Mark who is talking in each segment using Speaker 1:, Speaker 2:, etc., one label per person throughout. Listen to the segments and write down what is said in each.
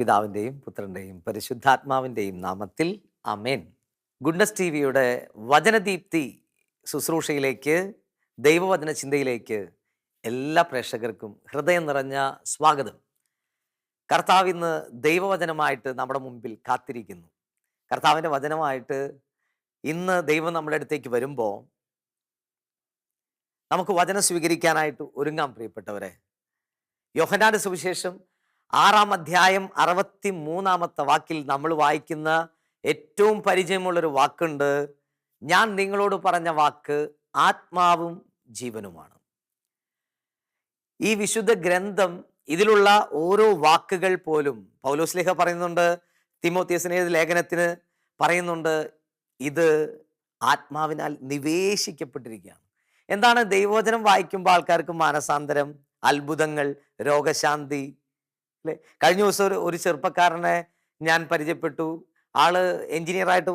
Speaker 1: പിതാവിൻ്റെയും പുത്രൻ്റെയും പരിശുദ്ധാത്മാവിൻ്റെയും നാമത്തിൽ ആമേൻ. ഗുഡ്നസ് ടി വിയുടെ വചനദീപ്തി ശുശ്രൂഷയിലേക്ക്, ദൈവവചന ചിന്തയിലേക്ക് എല്ലാ പ്രേക്ഷകർക്കും ഹൃദയം നിറഞ്ഞ സ്വാഗതം. കർത്താവ് ഇന്ന് ദൈവവചനമായിട്ട് നമ്മുടെ മുമ്പിൽ കാത്തിരിക്കുന്നു. കർത്താവിൻ്റെ വചനമായിട്ട് ഇന്ന് ദൈവം നമ്മുടെ അടുത്തേക്ക് വരുമ്പോൾ നമുക്ക് വചനം സ്വീകരിക്കാനായിട്ട് ഒരുങ്ങാം. പ്രിയപ്പെട്ടവരെ, യോഹന്നാന്റെ സുവിശേഷം 6-ാം അധ്യായം 63-ാമത്തെ വാക്കിൽ നമ്മൾ വായിക്കുന്ന ഏറ്റവും പരിചയമുള്ളൊരു വാക്കുണ്ട്. ഞാൻ നിങ്ങളോട് പറഞ്ഞ വാക്ക് ആത്മാവും ജീവനുമാണ്. ഈ വിശുദ്ധ ഗ്രന്ഥം, ഇതിലുള്ള ഓരോ വാക്കുകൾ പോലും പൗലോസ്ലീഹ പറയുന്നുണ്ട്, തിമോത്തിയോസിന്റെ ലേഖനത്തിന് പറയുന്നുണ്ട്, ഇത് ആത്മാവിനാൽ നിവേശിക്കപ്പെട്ടിരിക്കുകയാണ്. എന്താണ് ദൈവവചനം വായിക്കുമ്പോൾ ആൾക്കാർക്ക് മാനസാന്തരം, അത്ഭുതങ്ങൾ, രോഗശാന്തി അല്ലേ? കഴിഞ്ഞ ദിവസം ഒരു ചെറുപ്പക്കാരനെ ഞാൻ പരിചയപ്പെട്ടു. ആള് എഞ്ചിനീയറായിട്ട്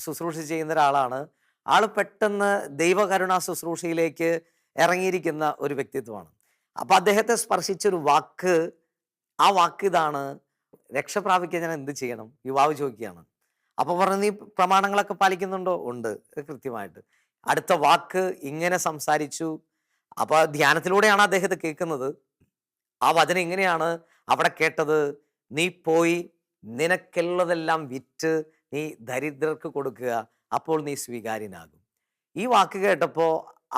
Speaker 1: ശുശ്രൂഷ ചെയ്യുന്ന ഒരാളാണ്. ആള് പെട്ടെന്ന് ദൈവകരുണാ ശുശ്രൂഷയിലേക്ക് ഇറങ്ങിയിരിക്കുന്ന ഒരു വ്യക്തിത്വമാണ്. അപ്പൊ അദ്ദേഹത്തെ സ്പർശിച്ചൊരു വാക്ക്, ആ വാക്ക് ഇതാണ്: രക്ഷ പ്രാപിക്കാൻ ഞാൻ എന്ത് ചെയ്യണം? യുവാവ് ചോദിക്കുകയാണ്. അപ്പൊ പറഞ്ഞു, നീ പ്രമാണങ്ങളൊക്കെ പാലിക്കുന്നുണ്ടോ? ഉണ്ട്, കൃത്യമായിട്ട്. അടുത്ത വാക്ക് ഇങ്ങനെ സംസാരിച്ചു. അപ്പൊ ധ്യാനത്തിലൂടെയാണ് അദ്ദേഹത്തെ കേൾക്കുന്നത്. ആ വചനം ഇങ്ങനെയാണ് അവിടെ കേട്ടത്: നീ പോയി നിനക്കുള്ളതെല്ലാം വിറ്റ് നീ ദരിദ്രർക്ക് കൊടുക്കുക, അപ്പോൾ നീ സ്വീകാര്യനാകും. ഈ വാക്ക് കേട്ടപ്പോൾ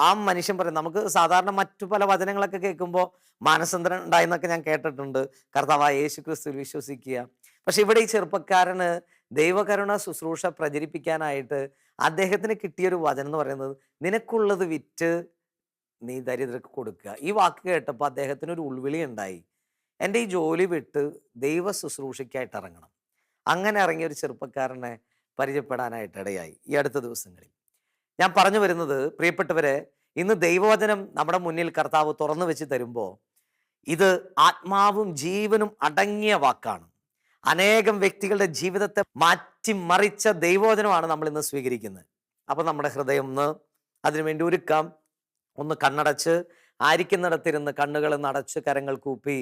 Speaker 1: ആ മനുഷ്യൻ പറയും, നമുക്ക് സാധാരണ മറ്റു പല വചനങ്ങളൊക്കെ കേൾക്കുമ്പോൾ മാനസാന്തരം ഉണ്ടായെന്നൊക്കെ ഞാൻ കേട്ടിട്ടുണ്ട്, കർത്താവായ യേശു ക്രിസ്തുവിൽ വിശ്വസിക്കുക. പക്ഷെ ഇവിടെ ഈ ചെറുപ്പക്കാരന് ദൈവകരുണ ശുശ്രൂഷ പ്രചരിപ്പിക്കാനായിട്ട് അദ്ദേഹത്തിന് കിട്ടിയൊരു വചനം എന്ന് പറയുന്നത്, നിനക്കുള്ളത് വിറ്റ് നീ ദരിദ്രർക്ക് കൊടുക്കുക. ഈ വാക്ക് കേട്ടപ്പോൾ അദ്ദേഹത്തിന് ഒരു ഉൾവിളി ഉണ്ടായി, എൻ്റെ ഈ ജോലി വിട്ട് ദൈവ ശുശ്രൂഷയ്ക്കായിട്ട് ഇറങ്ങണം. അങ്ങനെ ഇറങ്ങിയ ഒരു ചെറുപ്പക്കാരനെ പരിചയപ്പെടാനായിട്ട് ഇടയായി ഈ അടുത്ത ദിവസങ്ങളിൽ. ഞാൻ പറഞ്ഞു വരുന്നത്, പ്രിയപ്പെട്ടവരെ, ഇന്ന് ദൈവവചനം നമ്മുടെ മുന്നിൽ കർത്താവ് തുറന്നു വെച്ച് തരുമ്പോൾ ഇത് ആത്മാവും ജീവനും അടങ്ങിയ വാക്കാണ്. അനേകം വ്യക്തികളുടെ ജീവിതത്തെ മാറ്റിമറിച്ച ദൈവവചനമാണ് നമ്മൾ ഇന്ന് സ്വീകരിക്കുന്നത്. അപ്പം നമ്മുടെ ഹൃദയം ഒന്ന് അതിനുവേണ്ടി ഒരുക്കാം. ഒന്ന് കണ്ണടച്ച്, ആയിരിക്കുന്നിടത്തിരുന്ന് കണ്ണുകൾ നടച്ച്, കരങ്ങൾ കൂപ്പി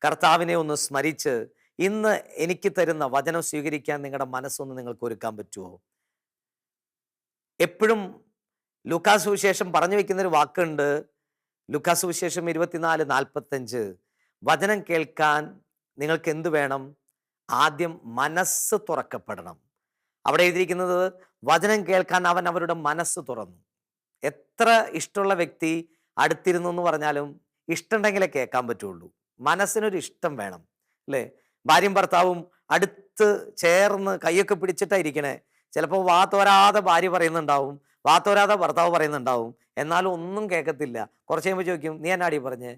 Speaker 1: കർത്താവിനെ ഒന്ന് സ്മരിച്ച്, ഇന്ന് എനിക്ക് തരുന്ന വചനം സ്വീകരിക്കാൻ നിങ്ങളുടെ മനസ്സൊന്ന് നിങ്ങൾക്ക് ഒരുക്കാൻ പറ്റുമോ? എപ്പോഴും ലൂക്കാസ് സുവിശേഷം പറഞ്ഞു വെക്കുന്നൊരു വാക്കുണ്ട്. ലൂക്കാസ് സുവിശേഷം 24:45, വചനം കേൾക്കാൻ നിങ്ങൾക്ക് എന്ത് വേണം? ആദ്യം മനസ്സ് തുറക്കപ്പെടണം. അവിടെ എഴുതിയിരിക്കുന്നത്, വചനം കേൾക്കാൻ അവൻ അവരുടെ മനസ്സ് തുറന്നു. എത്ര ഇഷ്ടമുള്ള വ്യക്തി അടുത്തിരുന്നു എന്ന് പറഞ്ഞാലും ഇഷ്ടമുണ്ടെങ്കിലേ കേൾക്കാൻ പറ്റുള്ളൂ. മനസ്സിനൊരു ഇഷ്ടം വേണം, അല്ലേ? ഭാര്യയും ഭർത്താവും അടുത്ത് ചേർന്ന് കൈയൊക്കെ പിടിച്ചിട്ടായിരിക്കണേ. ചിലപ്പോൾ വാ തോരാതെ ഭാര്യ പറയുന്നുണ്ടാവും, വാ തോരാതെ ഭർത്താവ് പറയുന്നുണ്ടാവും, എന്നാലും ഒന്നും കേൾക്കത്തില്ല. കുറച്ച് കഴിയുമ്പോൾ ചോദിക്കും, നീ എന്നാടി പറഞ്ഞേ,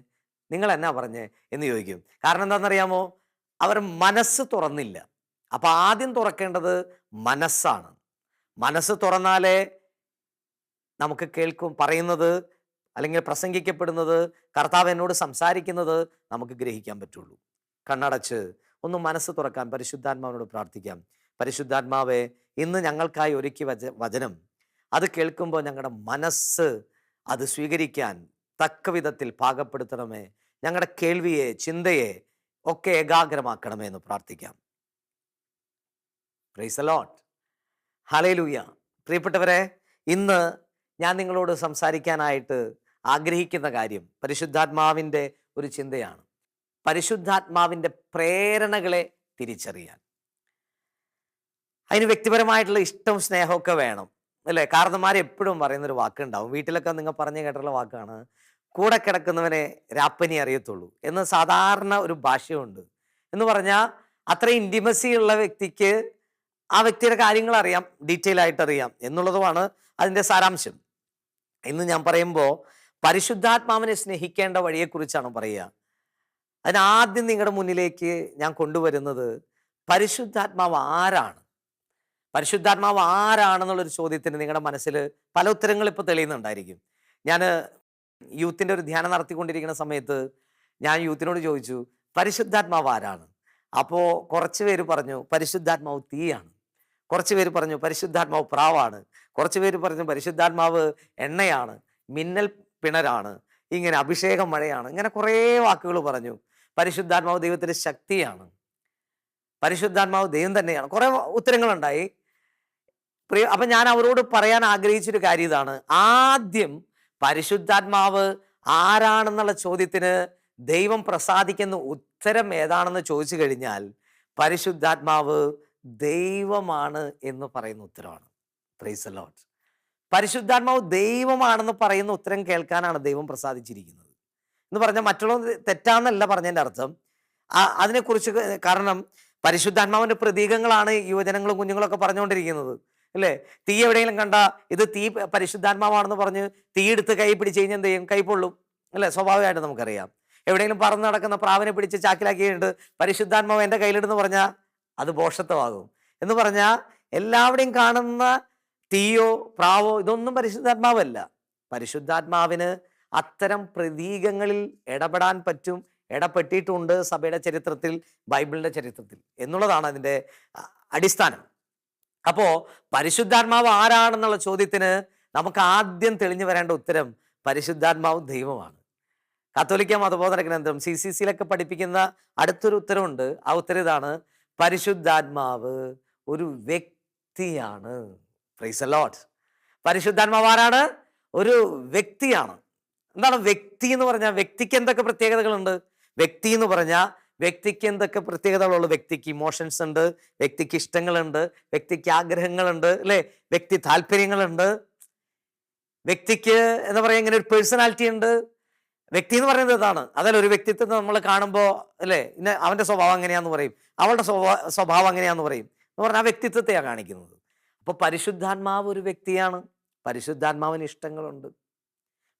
Speaker 1: നിങ്ങൾ എന്നാ പറഞ്ഞേ എന്ന് ചോദിക്കും. കാരണം എന്താണെന്നറിയാമോ? അവർ മനസ്സ് തുറന്നില്ല. അപ്പൊ ആദ്യം തുറക്കേണ്ടത് മനസ്സാണ്. മനസ്സ് തുറന്നാലേ നമുക്ക് കേൾക്കും, പറയുന്നത് അല്ലെങ്കിൽ പ്രസംഗിക്കപ്പെടുന്നത്, കർത്താവ് എന്നോട് സംസാരിക്കുന്നത് നമുക്ക് ഗ്രഹിക്കാൻ പറ്റുള്ളൂ. കണ്ണടച്ച് ഒന്ന് മനസ്സ് തുറക്കാൻ പരിശുദ്ധാത്മാവിനോട് പ്രാർത്ഥിക്കാം. പരിശുദ്ധാത്മാവേ, ഇന്ന് ഞങ്ങൾക്കായി ഒരുക്കി വചനം, അത് കേൾക്കുമ്പോൾ ഞങ്ങളുടെ മനസ്സ് അത് സ്വീകരിക്കാൻ തക്ക വിധത്തിൽ പാകപ്പെടുത്തണമേ. ഞങ്ങളുടെ കേൾവിയെ, ചിന്തയെ ഒക്കെ ഏകാഗ്രമാക്കണമേ എന്ന് പ്രാർത്ഥിക്കാം. Price the Lord. ഹല്ലേലൂയ. പ്രിയപ്പെട്ടവരെ, ഇന്ന് ഞാൻ നിങ്ങളോട് സംസാരിക്കാനായിട്ട് ആഗ്രഹിക്കുന്ന കാര്യം പരിശുദ്ധാത്മാവിൻ്റെ ഒരു ചിന്തയാണ്. പരിശുദ്ധാത്മാവിൻ്റെ പ്രേരണകളെ തിരിച്ചറിയാൻ. അതിന് വ്യക്തിപരമായിട്ടുള്ള ഇഷ്ടം, സ്നേഹമൊക്കെ വേണം, അല്ലേ? കാരണന്മാർ എപ്പോഴും പറയുന്നൊരു വാക്കുണ്ടാവും, വീട്ടിലൊക്കെ നിങ്ങൾ പറഞ്ഞു കേട്ടുള്ള വാക്കാണ്, കൂടെ കിടക്കുന്നവനെ രാപ്പനി അറിയത്തുള്ളൂ എന്ന് സാധാരണ ഒരു ഭാഷയുണ്ട്. എന്ന് പറഞ്ഞാൽ അത്ര ഇൻറ്റിമസി ഉള്ള വ്യക്തിക്ക് ആ വ്യക്തിയുടെ കാര്യങ്ങൾ അറിയാം, ഡീറ്റെയിൽ ആയിട്ട് അറിയാം എന്നുള്ളതുമാണ് അതിൻ്റെ സാരാംശം. ഇന്ന് ഞാൻ പറയുമ്പോൾ പരിശുദ്ധാത്മാവിനെ സ്നേഹിക്കേണ്ട വഴിയെക്കുറിച്ചാണ് പറയുക. അതിനാദ്യം നിങ്ങളുടെ മുന്നിലേക്ക് ഞാൻ കൊണ്ടുവരുന്നത്, പരിശുദ്ധാത്മാവ് ആരാണ്? പരിശുദ്ധാത്മാവ് ആരാണെന്നുള്ളൊരു ചോദ്യത്തിന് നിങ്ങളുടെ മനസ്സിൽ പല ഉത്തരങ്ങൾ ഇപ്പോൾ തെളിയുന്നുണ്ടായിരിക്കും. ഞാൻ യൂത്തിൻ്റെ ഒരു ധ്യാനം നടത്തിക്കൊണ്ടിരിക്കുന്ന സമയത്ത് ഞാൻ യൂത്തിനോട് ചോദിച്ചു, പരിശുദ്ധാത്മാവ് ആരാണ്? അപ്പോൾ കുറച്ച് പേര് പറഞ്ഞു പരിശുദ്ധാത്മാവ് തീയാണ്, കുറച്ച് പേര് പറഞ്ഞു പരിശുദ്ധാത്മാവ് പ്രാവാണ്, കുറച്ച് പേര് പറഞ്ഞു പരിശുദ്ധാത്മാവ് എണ്ണയാണ്, മിന്നൽ പിണരാണ്, ഇങ്ങനെ അഭിഷേകം മഴയാണ്, ഇങ്ങനെ കുറേ വാക്കുകൾ പറഞ്ഞു. പരിശുദ്ധാത്മാവ് ദൈവത്തിൻ്റെ ശക്തിയാണ്. പരിശുദ്ധാത്മാവ് ദൈവം തന്നെയാണ്. കുറെ ഉത്തരങ്ങളുണ്ടായി. അപ്പൊ ഞാൻ അവരോട് പറയാൻ ആഗ്രഹിച്ചൊരു കാര്യം ഇതാണ്. ആദ്യം പരിശുദ്ധാത്മാവ് ആരാണെന്നുള്ള ചോദ്യത്തിന് ദൈവം പ്രസാദിക്കുന്ന ഉത്തരം ഏതാണെന്ന് ചോദിച്ചു കഴിഞ്ഞാൽ പരിശുദ്ധാത്മാവ് ദൈവമാണ് എന്ന് പറയുന്ന ഉത്തരമാണ്. Price the Lord. പരിശുദ്ധാത്മാവ് ദൈവമാണെന്ന് പറയുന്ന ഉത്തരം കേൾക്കാനാണ് ദൈവം പ്രസാദിച്ചിരിക്കുന്നത് എന്ന് പറഞ്ഞാൽ മറ്റുള്ള തെറ്റാന്നല്ല പറഞ്ഞതിൻ്റെ അർത്ഥം. അതിനെക്കുറിച്ച് കാരണം പരിശുദ്ധാത്മാവിന്റെ പ്രതീകങ്ങളാണ് യുവജനങ്ങളും കുഞ്ഞുങ്ങളൊക്കെ പറഞ്ഞുകൊണ്ടിരിക്കുന്നത്, അല്ലേ? തീ എവിടെയെങ്കിലും കണ്ട ഇത് തീ പരിശുദ്ധാത്മാവാണെന്ന് പറഞ്ഞ് തീ എടുത്ത് കൈ പിടിച്ച് കഴിഞ്ഞാൽ എന്ത് ചെയ്യും? കൈ പൊള്ളും, അല്ലേ? സ്വാഭാവികമായിട്ട് നമുക്കറിയാം. എവിടെയെങ്കിലും പറന്ന് നടക്കുന്ന പ്രാവിനെ പിടിച്ച് ചാക്കിലാക്കിയിട്ട് പരിശുദ്ധാത്മാവ് എൻ്റെ കയ്യിലിടുന്ന് പറഞ്ഞാൽ അത് ഭോഷത്വമാകും. എന്ന് പറഞ്ഞാൽ എല്ലാവരുടെയും കാണുന്ന തീയോ പ്രാവോ ഇതൊന്നും പരിശുദ്ധാത്മാവല്ല. പരിശുദ്ധാത്മാവിന് അത്തരം പ്രതീകങ്ങളിൽ ഇടപെടാൻ പറ്റും, ഇടപെട്ടിട്ടുണ്ട് സഭയുടെ ചരിത്രത്തിൽ, ബൈബിളിന്റെ ചരിത്രത്തിൽ എന്നുള്ളതാണ് അതിൻ്റെ അടിസ്ഥാനം. അപ്പോ പരിശുദ്ധാത്മാവ് ആരാണെന്നുള്ള ചോദ്യത്തിന് നമുക്ക് ആദ്യം തെളിഞ്ഞു വരേണ്ട ഉത്തരം പരിശുദ്ധാത്മാവ് ദൈവമാണ്. കത്തോലിക്ക മതബോധന ഗ്രന്ഥം CCCയിലൊക്കെ പഠിപ്പിക്കുന്ന അടുത്തൊരു ഉത്തരവുണ്ട്. ആ ഉത്തരം ഇതാണ്: പരിശുദ്ധാത്മാവ് ഒരു വ്യക്തിയാണ്. Price the Lord. പരിശുദ്ധാത്മാവ് ആരാണ്? ഒരു വ്യക്തിയാണ്. എന്താണ് വ്യക്തി എന്ന് പറഞ്ഞാൽ? വ്യക്തിക്ക് എന്തൊക്കെ പ്രത്യേകതകളുണ്ട്? വ്യക്തി എന്ന് പറഞ്ഞാൽ വ്യക്തിക്ക് എന്തൊക്കെ പ്രത്യേകതകളുള്ളൂ? വ്യക്തിക്ക് ഇമോഷൻസ് ഉണ്ട്, വ്യക്തിക്ക് ഇഷ്ടങ്ങളുണ്ട്, വ്യക്തിക്ക് ആഗ്രഹങ്ങളുണ്ട്, അല്ലേ? വ്യക്തി താല്പര്യങ്ങളുണ്ട്, വ്യക്തിക്ക് എന്താ പറയുക, ഇങ്ങനെ ഒരു പേഴ്സണാലിറ്റി ഉണ്ട്. വ്യക്തി എന്ന് പറയുന്നത് ഇതാണ്. അതല്ല ഒരു വ്യക്തിത്വം നമ്മൾ കാണുമ്പോൾ, അല്ലേ, ഇന്ന അവൻ്റെ സ്വഭാവം എങ്ങനെയാന്ന് പറയും, അവളുടെ സ്വഭാവം എങ്ങനെയാന്ന് പറയും എന്ന് പറഞ്ഞാൽ ആ വ്യക്തിത്വത്തെയാണ് കാണിക്കുന്നത്. അപ്പോൾ പരിശുദ്ധാത്മാവ് ഒരു വ്യക്തിയാണ്. പരിശുദ്ധാത്മാവിന് ഇഷ്ടങ്ങളുണ്ട്,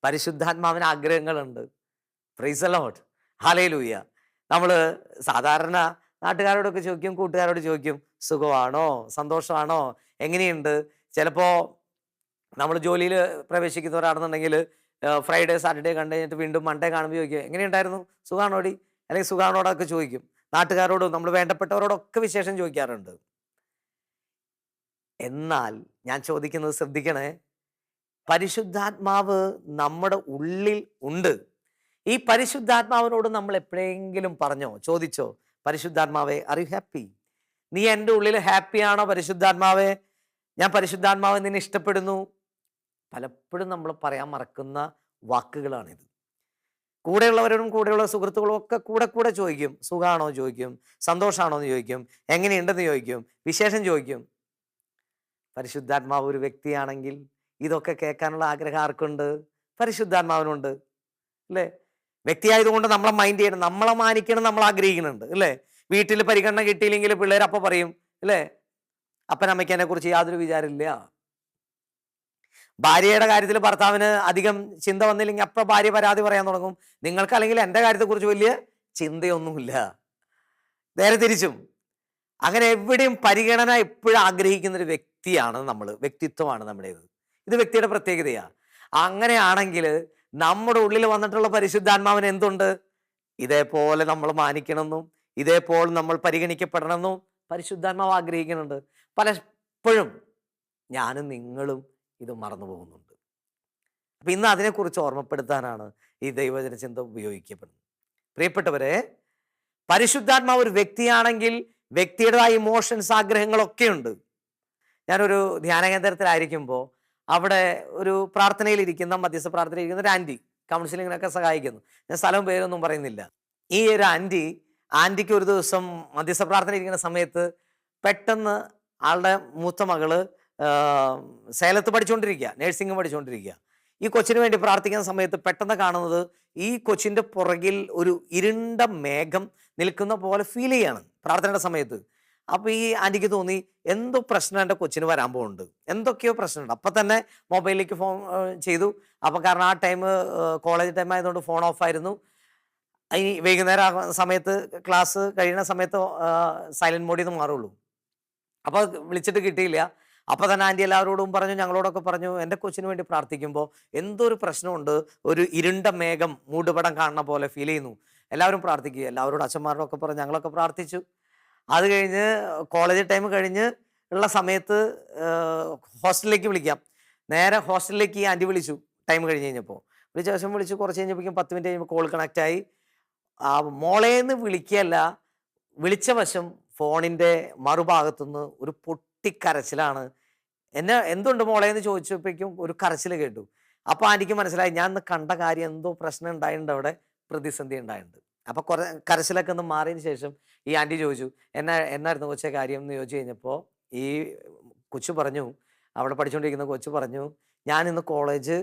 Speaker 1: പരിശുദ്ധാത്മാവിന് ആഗ്രഹങ്ങളുണ്ട്. Praise the Lord. ഹല്ലേലൂയ. നമ്മൾ സാധാരണ നാട്ടുകാരോടൊക്കെ ചോദിക്കും, കൂട്ടുകാരോട് ചോദിക്കും, സുഖമാണോ, സന്തോഷമാണോ, എങ്ങനെയുണ്ട്? ചിലപ്പോൾ നമ്മൾ ജോലിയിൽ പ്രവേശിക്കുന്നവരാണെന്നുണ്ടെങ്കിൽ ഫ്രൈഡേ സാറ്റർഡേ കണ്ടു കഴിഞ്ഞിട്ട് വീണ്ടും മൺഡേ കാണുമ്പോൾ ചോദിക്കും, എങ്ങനെയുണ്ടായിരുന്നു, സുഖാണോടി, അല്ലെങ്കിൽ സുഖാണോടൊക്കെ ചോദിക്കും. നാട്ടുകാരോടും നമ്മൾ വേണ്ടപ്പെട്ടവരോടൊക്കെ വിശേഷം ചോദിക്കാറുണ്ട്. എന്നാൽ ഞാൻ ചോദിക്കുന്നത് ശ്രദ്ധിക്കണേ, പരിശുദ്ധാത്മാവ് നമ്മുടെ ഉള്ളിൽ ഉണ്ട്. ഈ പരിശുദ്ധാത്മാവിനോട് നമ്മൾ എപ്പോഴെങ്കിലും പറഞ്ഞോ, ചോദിച്ചോ, പരിശുദ്ധാത്മാവേ ആർ യു ഹാപ്പി? നീ എൻ്റെ ഉള്ളിൽ ഹാപ്പിയാണോ പരിശുദ്ധാത്മാവേ? ഞാൻ പരിശുദ്ധാത്മാവെ നിന്നെ ഇഷ്ടപ്പെടുന്നു. പലപ്പോഴും നമ്മൾ പറയാൻ മറക്കുന്ന വാക്കുകളാണിത്. കൂടെയുള്ളവരോടും കൂടെയുള്ള സുഹൃത്തുക്കളും ഒക്കെ കൂടെ ചോദിക്കും, സുഖമാണോ ചോദിക്കും, സന്തോഷമാണോ എന്ന് ചോദിക്കും, എങ്ങനെയുണ്ടെന്ന് ചോദിക്കും, വിശേഷം ചോദിക്കും. പരിശുദ്ധാത്മാവ് ഒരു വ്യക്തിയാണെങ്കിൽ ഇതൊക്കെ കേൾക്കാനുള്ള ആഗ്രഹം ആർക്കുണ്ട്? പരിശുദ്ധാത്മാവിനുണ്ട്, അല്ലേ? വ്യക്തിയായതുകൊണ്ട് നമ്മളെ മൈൻഡ് ചെയ്യണം, നമ്മളെ മാനിക്കണം, നമ്മൾ ആഗ്രഹിക്കുന്നുണ്ട്, അല്ലേ? വീട്ടിൽ പരിഗണന കിട്ടിയില്ലെങ്കിൽ പിള്ളേർ അപ്പം പറയും, അല്ലേ, അപ്പനമ്മയ്ക്ക് എന്നെ കുറിച്ച് യാതൊരു വിചാരമില്ല. ഭാര്യയുടെ കാര്യത്തിൽ ഭർത്താവിന് അധികം ചിന്ത വന്നില്ലെങ്കിൽ അപ്പം ഭാര്യ പരാതി പറയാൻ തുടങ്ങും, നിങ്ങൾക്ക് അല്ലെങ്കിൽ എൻ്റെ കാര്യത്തെക്കുറിച്ച് വലിയ ചിന്തയൊന്നുമില്ല. നേരെ തിരിച്ചും. അങ്ങനെ എവിടെയും പരിഗണന എപ്പോഴും ആഗ്രഹിക്കുന്ന ഒരു വ്യക്തിയാണ് നമ്മൾ, വ്യക്തിത്വമാണ് നമ്മുടേത്. ഇത് വ്യക്തിയുടെ പ്രത്യേകതയാണ്. അങ്ങനെയാണെങ്കിൽ നമ്മുടെ ഉള്ളിൽ വന്നിട്ടുള്ള പരിശുദ്ധാത്മാവിന് എന്തുണ്ട്? ഇതേപോലെ നമ്മൾ മാനിക്കണമെന്നും ഇതേപോലെ നമ്മൾ പരിഗണിക്കപ്പെടണമെന്നും പരിശുദ്ധാത്മാവ് ആഗ്രഹിക്കുന്നുണ്ട്. പലപ്പോഴും ഞാനും നിങ്ങളും ഇത് മറന്നു പോകുന്നുണ്ട്. അപ്പം ഇന്ന് അതിനെക്കുറിച്ച് ഓർമ്മപ്പെടുത്താനാണ് ഈ ദൈവവചന ചിന്ത ഉപയോഗിക്കപ്പെടുന്നത്. പ്രിയപ്പെട്ടവരെ, പരിശുദ്ധാത്മാവ് ഒരു വ്യക്തിയാണെങ്കിൽ വ്യക്തിയുടേതായ ഇമോഷൻസ്, ആഗ്രഹങ്ങളൊക്കെ ഉണ്ട്. ഞാനൊരു ധ്യാന കേന്ദ്രത്തിലായിരിക്കുമ്പോൾ അവിടെ ഒരു പ്രാർത്ഥനയിലിരിക്കുന്ന, മധ്യസ്ഥ പ്രാർത്ഥനയിലിരിക്കുന്ന ഒരു ആൻറ്റി, കൗൺസിലിങ്ങിനൊക്കെ സഹായിക്കുന്നു. ഞാൻ സ്ഥലവും പേരൊന്നും പറയുന്നില്ല. ഈ ഒരു ആൻറ്റിക്ക് ഒരു ദിവസം മധ്യസ്ഥ പ്രാർത്ഥന ഇരിക്കുന്ന സമയത്ത് പെട്ടെന്ന് ആളുടെ മൂത്ത മകള് സേലത്ത് പഠിച്ചുകൊണ്ടിരിക്കുക, നേഴ്സിംഗ് പഠിച്ചുകൊണ്ടിരിക്കുക. ഈ കൊച്ചിന് വേണ്ടി പ്രാർത്ഥിക്കുന്ന സമയത്ത് പെട്ടെന്ന് കാണുന്നത് ഈ കൊച്ചിൻ്റെ പുറകിൽ ഒരു ഇരുണ്ട മേഘം നിൽക്കുന്ന പോലെ ഫീൽ ചെയ്യാണ് പ്രാർത്ഥനയുടെ സമയത്ത്. അപ്പോൾ ഈ ആൻറ്റിക്ക് തോന്നി എന്തോ പ്രശ്നം എൻ്റെ കൊച്ചിന് വരാൻ പോകുന്നുണ്ട്, എന്തൊക്കെയോ പ്രശ്നമുണ്ട്. അപ്പം തന്നെ മൊബൈലിലേക്ക് ഫോൺ ചെയ്തു. അപ്പം കാരണം ആ ടൈം കോളേജ് ടൈം ആയതുകൊണ്ട് ഫോൺ ഓഫായിരുന്നു. ഈ വൈകുന്നേരം സമയത്ത് ക്ലാസ് കഴിയുന്ന സമയത്ത് സൈലൻറ്റ് മോഡിൽ നിന്ന് മാറുള്ളൂ. അപ്പോൾ വിളിച്ചിട്ട് കിട്ടിയില്ല. അപ്പോൾ തന്നെ ആൻറ്റി എല്ലാവരോടും പറഞ്ഞു, ഞങ്ങളോടൊക്കെ പറഞ്ഞു, എൻ്റെ കൊച്ചിന് വേണ്ടി പ്രാർത്ഥിക്കുമ്പോൾ എന്തോ ഒരു പ്രശ്നമുണ്ട്, ഒരു ഇരുണ്ട മേഘം മൂടുപടം കാണുന്ന പോലെ ഫീൽ ചെയ്യുന്നു, എല്ലാവരും പ്രാർത്ഥിക്കുക. എല്ലാവരോടും അച്ഛന്മാരോടൊക്കെ പറഞ്ഞു, ഞങ്ങളൊക്കെ പ്രാർത്ഥിച്ചു. അത് കഴിഞ്ഞ് കോളേജ് ടൈം കഴിഞ്ഞ് ഉള്ള സമയത്ത് ഹോസ്റ്റലിലേക്ക് വിളിക്കാം. നേരെ ഹോസ്റ്റലിലേക്ക് ഈ ആൻറ്റി വിളിച്ചു. ടൈം കഴിഞ്ഞ് കഴിഞ്ഞപ്പോൾ വിളിച്ച ശേഷം വിളിച്ചു. കുറച്ച് കഴിഞ്ഞപ്പോഴേക്കും 10 മിനിറ്റ് കഴിയുമ്പോൾ കോൾ കണക്റ്റായി. മോളേന്ന് വിളിക്കുകയല്ല, വിളിച്ച വശം ഫോണിൻ്റെ മറുഭാഗത്തുനിന്ന് ഒരു പൊട്ടിക്കരച്ചിലാണ്. എന്നെ എന്തുണ്ട് മോളെ എന്ന് ചോദിച്ചപ്പോഴേക്കും ഒരു കരച്ചിൽ കേട്ടു. അപ്പോൾ ആൻറ്റിക്ക് മനസ്സിലായി ഞാൻ ഇന്ന് കണ്ട കാര്യം എന്തോ പ്രശ്നം ഉണ്ടായിട്ടുണ്ട്, അവിടെ പ്രതിസന്ധി ഉണ്ടായിട്ടുണ്ട്. അപ്പോൾ കുറേ കരച്ചിലൊക്കെ ഒന്ന് മാറിയതിന് ശേഷം ഈ ആൻറ്റി ചോദിച്ചു, എന്നായിരുന്നു കൊച്ചേ കാര്യം എന്ന് ചോദിച്ചു കഴിഞ്ഞപ്പോൾ ഈ കൊച്ചു പറഞ്ഞു, അവിടെ പഠിച്ചുകൊണ്ടിരിക്കുന്ന കൊച്ചു പറഞ്ഞു, ഞാൻ ഇന്ന് കോളേജ്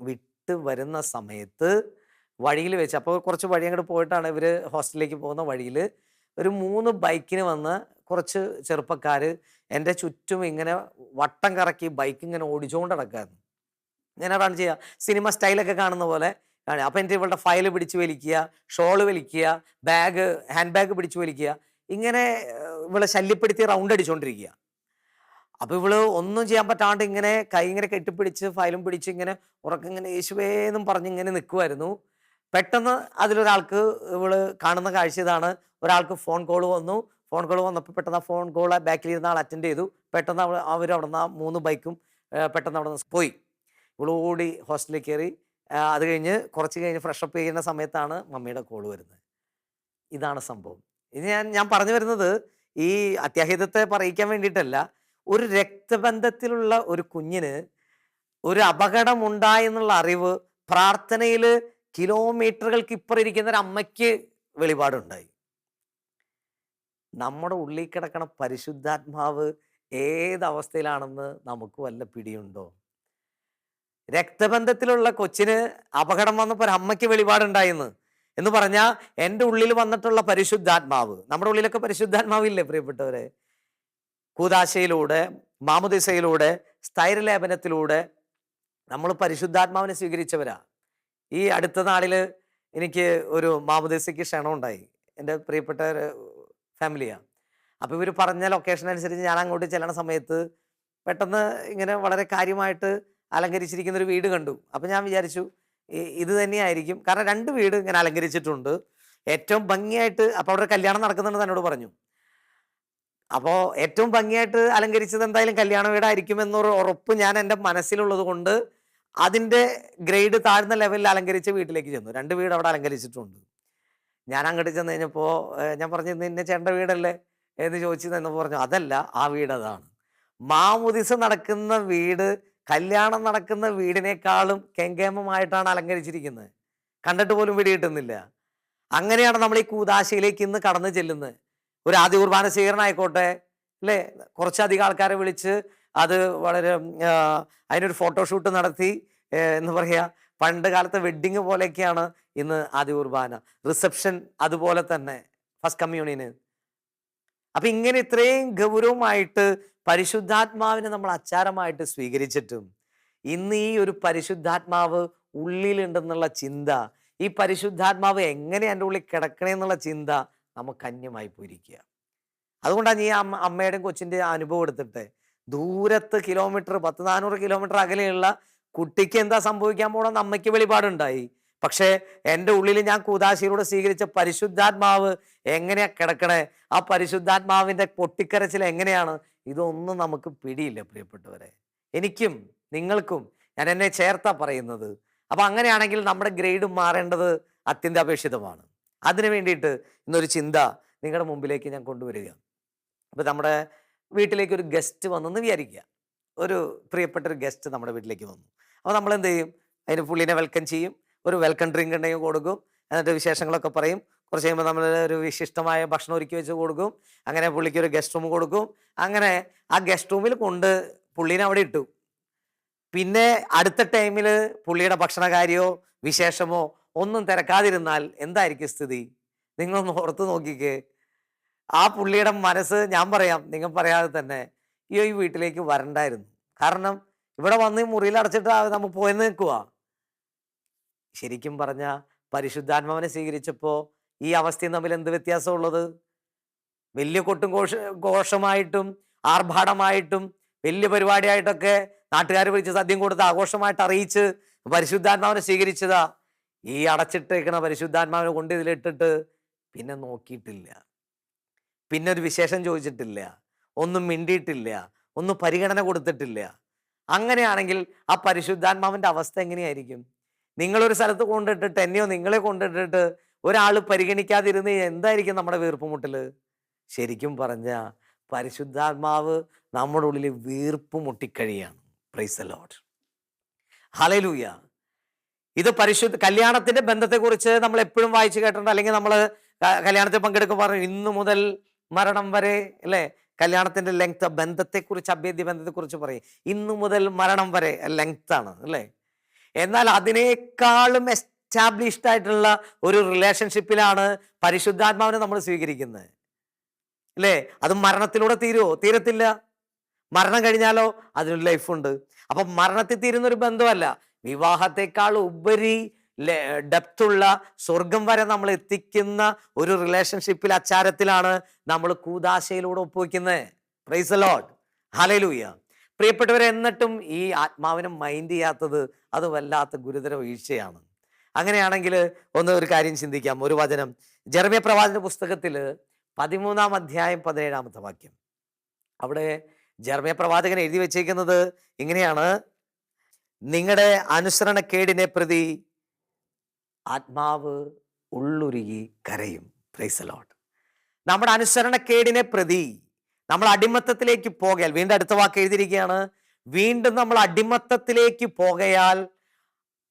Speaker 1: വിട്ട് വരുന്ന സമയത്ത് വഴിയിൽ വെച്ച്, അപ്പോൾ കുറച്ച് വഴി അങ്ങോട്ട് പോയിട്ടാണ് ഇവർ ഹോസ്റ്റലിലേക്ക് പോകുന്ന വഴിയിൽ ഒരു 3 ബൈക്കിന് വന്ന് കുറച്ച് ചെറുപ്പക്കാർ എൻ്റെ ചുറ്റും ഇങ്ങനെ വട്ടം കറക്കി ബൈക്ക് ഇങ്ങനെ ഓടിച്ചുകൊണ്ട് നടക്കായിരുന്നു. ഞാൻ അതാണ് ചെയ്യുക, സിനിമ സ്റ്റൈലൊക്കെ കാണുന്ന പോലെ കാണുക. അപ്പോൾ എൻ്റെ ഇവളുടെ ഫയൽ പിടിച്ച് വലിക്കുക, ഷോള് വലിക്കുക, ഹാൻഡ് ബാഗ് പിടിച്ച് വലിക്കുക, ഇങ്ങനെ ഇവളെ ശല്യപ്പെടുത്തി റൗണ്ട് അടിച്ചുകൊണ്ടിരിക്കുക. അപ്പോൾ ഇവള് ഒന്നും ചെയ്യാൻ പറ്റാണ്ട് ഇങ്ങനെ കൈ ഇങ്ങനെ കെട്ടിപ്പിടിച്ച് ഫയലും പിടിച്ച് ഇങ്ങനെ ഉറക്കിങ്ങനെ യേശുവേന്നും പറഞ്ഞ് ഇങ്ങനെ നിൽക്കുമായിരുന്നു. പെട്ടെന്ന് അതിലൊരാൾക്ക്, ഇവള് കാണുന്ന കാഴ്ച ഇതാണ്, ഒരാൾക്ക് ഫോൺ കോൾ വന്നു. ഫോൺ കോൾ വന്നപ്പോൾ പെട്ടെന്ന് ആ ഫോൺ കോൾ ബാക്കിലിരുന്ന ആൾ അറ്റൻഡ് ചെയ്തു. പെട്ടെന്ന് അവർ അവിടെ നിന്ന് ആ 3 ബൈക്കും പെട്ടെന്ന് അവിടെ നിന്ന് പോയി. ഇവള് ഓടി ഹോസ്റ്റലിൽ കയറി. അത് കഴിഞ്ഞ് കുറച്ച് കഴിഞ്ഞ് ഫ്രഷപ്പ് ചെയ്യുന്ന സമയത്താണ് മമ്മിയുടെ കോൾ വരുന്നത്. ഇതാണ് സംഭവം. ഇത് ഞാൻ പറഞ്ഞു വരുന്നത് ഈ അത്യാഹിതത്തെ പറയിക്കാൻ വേണ്ടിയിട്ടല്ല. ഒരു രക്തബന്ധത്തിലുള്ള ഒരു കുഞ്ഞിന് ഒരു അപകടം ഉണ്ടായി എന്നുള്ള അറിവ് പ്രാർത്ഥനയിൽ കിലോമീറ്ററുകൾക്ക് ഇപ്പുറം ഇരിക്കുന്ന ഒരു അമ്മയ്ക്ക് വെളിപാടുണ്ടായി. നമ്മുടെ ഉള്ളിൽ കിടക്കണ പരിശുദ്ധാത്മാവ് ഏതവസ്ഥയിലാണെന്ന് നമുക്ക് വല്ല പിടിയുണ്ടോ? രക്തബന്ധത്തിലുള്ള കൊച്ചിന് അപകടം വന്നപ്പോൾ ഒരു അമ്മയ്ക്ക് വെളിപാടുണ്ടായിന്ന് എന്ന് പറഞ്ഞാൽ എൻ്റെ ഉള്ളിൽ വന്നിട്ടുള്ള പരിശുദ്ധാത്മാവ്, നമ്മുടെ ഉള്ളിലൊക്കെ പരിശുദ്ധാത്മാവില്ലേ പ്രിയപ്പെട്ടവരെ? കൂദാശയിലൂടെ, മാമുദിസയിലൂടെ, സ്ഥൈര്യലേപനത്തിലൂടെ നമ്മൾ പരിശുദ്ധാത്മാവിനെ സ്വീകരിച്ചവരാ. ഈ അടുത്ത നാളിൽ എനിക്ക് ഒരു മാമുദിസയ്ക്ക് ക്ഷണമുണ്ടായി. എൻ്റെ പ്രിയപ്പെട്ട ഫാമിലിയാണ്. അപ്പോൾ ഇവർ പറഞ്ഞ ലൊക്കേഷൻ അനുസരിച്ച് ഞാൻ അങ്ങോട്ട് ചെല്ലണ സമയത്ത് പെട്ടെന്ന് ഇങ്ങനെ വളരെ കാര്യമായിട്ട് അലങ്കരിച്ചിരിക്കുന്ന ഒരു വീട് കണ്ടു. അപ്പോൾ ഞാൻ വിചാരിച്ചു ഇത് തന്നെയായിരിക്കും, കാരണം 2 വീട് ഇങ്ങനെ അലങ്കരിച്ചിട്ടുണ്ട് ഏറ്റവും ഭംഗിയായിട്ട്. അപ്പോൾ അവിടെ കല്യാണം നടക്കുന്നുണ്ടെന്ന് എന്നോട് പറഞ്ഞു. അപ്പോൾ ഏറ്റവും ഭംഗിയായിട്ട് അലങ്കരിച്ചത് എന്തായാലും കല്യാണ വീടായിരിക്കും എന്നൊരു ഉറപ്പ് ഞാൻ എൻ്റെ മനസ്സിലുള്ളത് കൊണ്ട് അതിൻ്റെ ഗ്രേഡ് താഴ്ന്ന ലെവലിൽ അലങ്കരിച്ച വീട്ടിലേക്ക് ചെന്നു. 2 വീട് അവിടെ അലങ്കരിച്ചിട്ടുണ്ട്. ഞാൻ അങ്ങോട്ട് ചെന്ന് കഴിഞ്ഞപ്പോൾ ഞാൻ പറഞ്ഞു, നിന്നെ ചേട്ടൻ്റെ വീടല്ലേ എന്ന് ചോദിച്ചു എന്നപ്പോൾ പറഞ്ഞു, അതല്ല, ആ വീട് അതാണ്. മാമുദിസ നടക്കുന്ന വീട് കല്യാണം നടക്കുന്ന വീടിനേക്കാളും കെങ്കേമമായിട്ടാണ് അലങ്കരിച്ചിരിക്കുന്നത്. കണ്ടിട്ട് പോലും പിടി കിട്ടുന്നില്ല. അങ്ങനെയാണ് നമ്മൾ ഈ കൂദാശയിലേക്ക് ഇന്ന് കടന്നു ചെല്ലുന്നത്. ഒരു ആദ്യ കുർബാന സ്വീകരണമായിക്കോട്ടെ അല്ലേ, കുറച്ചധികം ആൾക്കാരെ വിളിച്ച് അത് വളരെ അതിനൊരു ഫോട്ടോഷൂട്ട് നടത്തി, എന്ന് പറയുക, പണ്ട് കാലത്തെ വെഡ്ഡിങ് പോലെയൊക്കെയാണ് ഇന്ന് ആദ്യ കുർബാന, റിസപ്ഷൻ അതുപോലെ തന്നെ, ഫസ്റ്റ് കമ്മ്യൂണിയന്. അപ്പം ഇങ്ങനെ ഇത്രയും ഗൗരവമായിട്ട് പരിശുദ്ധാത്മാവിനെ നമ്മൾ അച്ചാരമായിട്ട് സ്വീകരിച്ചിട്ടും ഇന്ന് ഈ ഒരു പരിശുദ്ധാത്മാവ് ഉള്ളിലുണ്ടെന്നുള്ള ചിന്ത, ഈ പരിശുദ്ധാത്മാവ് എങ്ങനെ എൻ്റെ ഉള്ളിൽ കിടക്കണേ എന്നുള്ള ചിന്ത നമുക്ക് അന്യമായി പോയിരിക്കുക. അതുകൊണ്ടാണ് ഈ അമ്മയുടെയും കൊച്ചിൻ്റെ അനുഭവം എടുത്തിട്ട് ദൂരത്ത് കിലോമീറ്റർ 400 കിലോമീറ്റർ അകലെയുള്ള കുട്ടിക്ക് എന്താ സംഭവിക്കാൻ പോകണമെന്ന് അമ്മയ്ക്ക് വെളിപാടുണ്ടായി. പക്ഷേ എൻ്റെ ഉള്ളിൽ ഞാൻ കൂദാശയിലൂടെ സ്വീകരിച്ച പരിശുദ്ധാത്മാവ് എങ്ങനെയാ കിടക്കണേ, ആ പരിശുദ്ധാത്മാവിൻ്റെ പൊട്ടിക്കരച്ചിൽ എങ്ങനെയാണ്, ഇതൊന്നും നമുക്ക് പിടിയില്ല പ്രിയപ്പെട്ടവരെ. എനിക്കും നിങ്ങൾക്കും, ഞാൻ എന്നെ ചേർത്താ പറയുന്നത്. അപ്പം അങ്ങനെയാണെങ്കിൽ നമ്മുടെ ഗ്രേഡ് മാറേണ്ടത് അത്യന്താപേക്ഷിതമാണ്. അതിനു വേണ്ടിയിട്ട് ഇന്നൊരു ചിന്ത നിങ്ങളുടെ മുമ്പിലേക്ക് ഞാൻ കൊണ്ടുവരിക. അപ്പം നമ്മുടെ വീട്ടിലേക്ക് ഒരു ഗസ്റ്റ് വന്നെന്ന് വിചാരിക്കുക. ഒരു പ്രിയപ്പെട്ട ഒരു ഗസ്റ്റ് നമ്മുടെ വീട്ടിലേക്ക് വന്നു. അപ്പോൾ നമ്മൾ എന്ത് ചെയ്യും? അതിന് പുള്ളിനെ വെൽക്കം ചെയ്യും, ഒരു വെൽക്കം ഡ്രിങ്ക് ഉണ്ടെങ്കിൽ കൊടുക്കും, എന്നിട്ട് വിശേഷങ്ങളൊക്കെ പറയും. കുറച്ച് കഴിയുമ്പോൾ നമ്മൾ ഒരു വിശിഷ്ടമായ ഭക്ഷണം ഒരുക്കി വെച്ച് കൊടുക്കും. അങ്ങനെ പുള്ളിക്ക് ഒരു ഗസ്റ്റ് റൂം കൊടുക്കും. അങ്ങനെ ആ ഗസ്റ്റ് റൂമിൽ കൊണ്ട് പുള്ളീനെ അവിടെ ഇട്ടു. പിന്നെ അടുത്ത ടൈമിൽ പുള്ളിയുടെ ഭക്ഷണകാര്യമോ വിശേഷമോ ഒന്നും തിരക്കാതിരുന്നാൽ എന്തായിരിക്കും സ്ഥിതി? നിങ്ങളൊന്ന് ഓർത്ത് നോക്കിക്കേ. ആ പുള്ളിയുടെ മനസ്സ്, ഞാൻ പറയാം, നിങ്ങൾ പറയാതെ തന്നെ, ഈ വീട്ടിലേക്ക് വരണ്ടായിരുന്നു. കാരണം ഇവിടെ വന്ന് മുറിയിൽ അടച്ചിട്ട് നമ്മൾ പോയെന്ന് നിൽക്കുക. ശരിക്കും പറഞ്ഞാൽ പരിശുദ്ധാത്മാവിനെ സ്വീകരിച്ചപ്പോൾ ഈ അവസ്ഥയും തമ്മിൽ എന്ത് വ്യത്യാസമുള്ളത്? വലിയ കൊട്ടും ഘോഷമായിട്ടും ആർഭാടമായിട്ടും വലിയ പരിപാടിയായിട്ടൊക്കെ നാട്ടുകാർ വിളിച്ച് സദ്യം കൊടുത്ത് ആഘോഷമായിട്ട് അറിയിച്ച് പരിശുദ്ധാത്മാവിനെ സ്വീകരിച്ചതാ. ഈ അടച്ചിട്ടേക്കണ പരിശുദ്ധാത്മാവിനെ കൊണ്ട് ഇതിലിട്ടിട്ട് പിന്നെ നോക്കിയിട്ടില്ല, പിന്നെ ഒരു വിശേഷം ചോദിച്ചിട്ടില്ല, ഒന്നും മിണ്ടിയിട്ടില്ല, ഒന്നും പരിഗണന കൊടുത്തിട്ടില്ല. അങ്ങനെയാണെങ്കിൽ ആ പരിശുദ്ധാത്മാവിൻ്റെ അവസ്ഥ എങ്ങനെയായിരിക്കും? നിങ്ങളൊരു സ്ഥലത്ത് കൊണ്ടിട്ടിട്ട്, എന്നെയോ നിങ്ങളെ കൊണ്ടിട്ടിട്ട് ഒരാൾ പരിഗണിക്കാതിരുന്ന് എന്തായിരിക്കും നമ്മുടെ വീർപ്പുമുട്ടൽ? ശരിക്കും പറഞ്ഞ പരിശുദ്ധാത്മാവ് നമ്മുടെ ഉള്ളിൽ വീർപ്പ് മുട്ടിക്കഴിയാണ്. Praise the Lord. ഹല്ലേലൂയ. ഇത് കല്യാണത്തിന്റെ ബന്ധത്തെക്കുറിച്ച് നമ്മൾ എപ്പോഴും വായിച്ചു കേട്ടിട്ടുണ്ട്. അല്ലെങ്കിൽ നമ്മൾ കല്യാണത്തിൽ പങ്കെടുക്കുമ്പോൾ പറഞ്ഞു ഇന്നു മുതൽ മരണം വരെ, അല്ലേ? കല്യാണത്തിന്റെ ലെങ്ത്, ബന്ധത്തെക്കുറിച്ച്, അഭേദ്യ ബന്ധത്തെക്കുറിച്ച് പറയും. ഇന്നു മുതൽ മരണം വരെ ലെങ്ത് ആണ്, അല്ലേ? എന്നാൽ അതിനേക്കാളും എസ്റ്റാബ്ലിഷ്ഡ് ആയിട്ടുള്ള ഒരു റിലേഷൻഷിപ്പിലാണ് പരിശുദ്ധാത്മാവിനെ നമ്മൾ സ്വീകരിക്കുന്നത്, അല്ലേ? അത് മരണത്തിലൂടെ തീരുമോ? തീരത്തില്ല. മരണം കഴിഞ്ഞാലോ അതിനൊരു ലൈഫുണ്ട്. അപ്പം മരണത്തിൽ തീരുന്ന ഒരു ബന്ധമല്ല, വിവാഹത്തെക്കാൾ ഉപരി ഡെപ്തുള്ള സ്വർഗം വരെ നമ്മൾ എത്തിക്കുന്ന ഒരു റിലേഷൻഷിപ്പിൽ, അച്ചാരത്തിലാണ് നമ്മൾ കൂദാശയിലൂടെ ഒപ്പുവെക്കുന്നത്. Praise the Lord. ഹല്ലേലൂയ. പ്രിയപ്പെട്ടവരെ, എന്നിട്ടും ഈ ആത്മാവിനെ മൈൻഡ് ചെയ്യാത്തത് അത് വല്ലാത്ത ഗുരുതര വീഴ്ചയാണ്. അങ്ങനെയാണെങ്കിൽ ഒരു കാര്യം ചിന്തിക്കാം. ഒരു വചനം ജെറമ്യാ പ്രവാചകന്റെ പുസ്തകത്തിൽ 13-ാം അധ്യായം 17-ാമത്തെ വാക്യം. അവിടെ ജെറമ്യാ പ്രവാചകൻ എഴുതി വെച്ചേക്കുന്നത് ഇങ്ങനെയാണ്: നിങ്ങളുടെ അനുസരണക്കേടിനെ പ്രതി ആത്മാവ് ഉള്ളുരുകി കരയും. Price the Lord. നമ്മുടെ അനുസരണക്കേടിനെ പ്രതി നമ്മൾ അടിമത്തത്തിലേക്ക് പോകയാൽ, വീണ്ടും അടുത്ത വാക്ക് എഴുതിയിരിക്കുകയാണ്, വീണ്ടും നമ്മൾ അടിമത്തത്തിലേക്ക് പോകയാൽ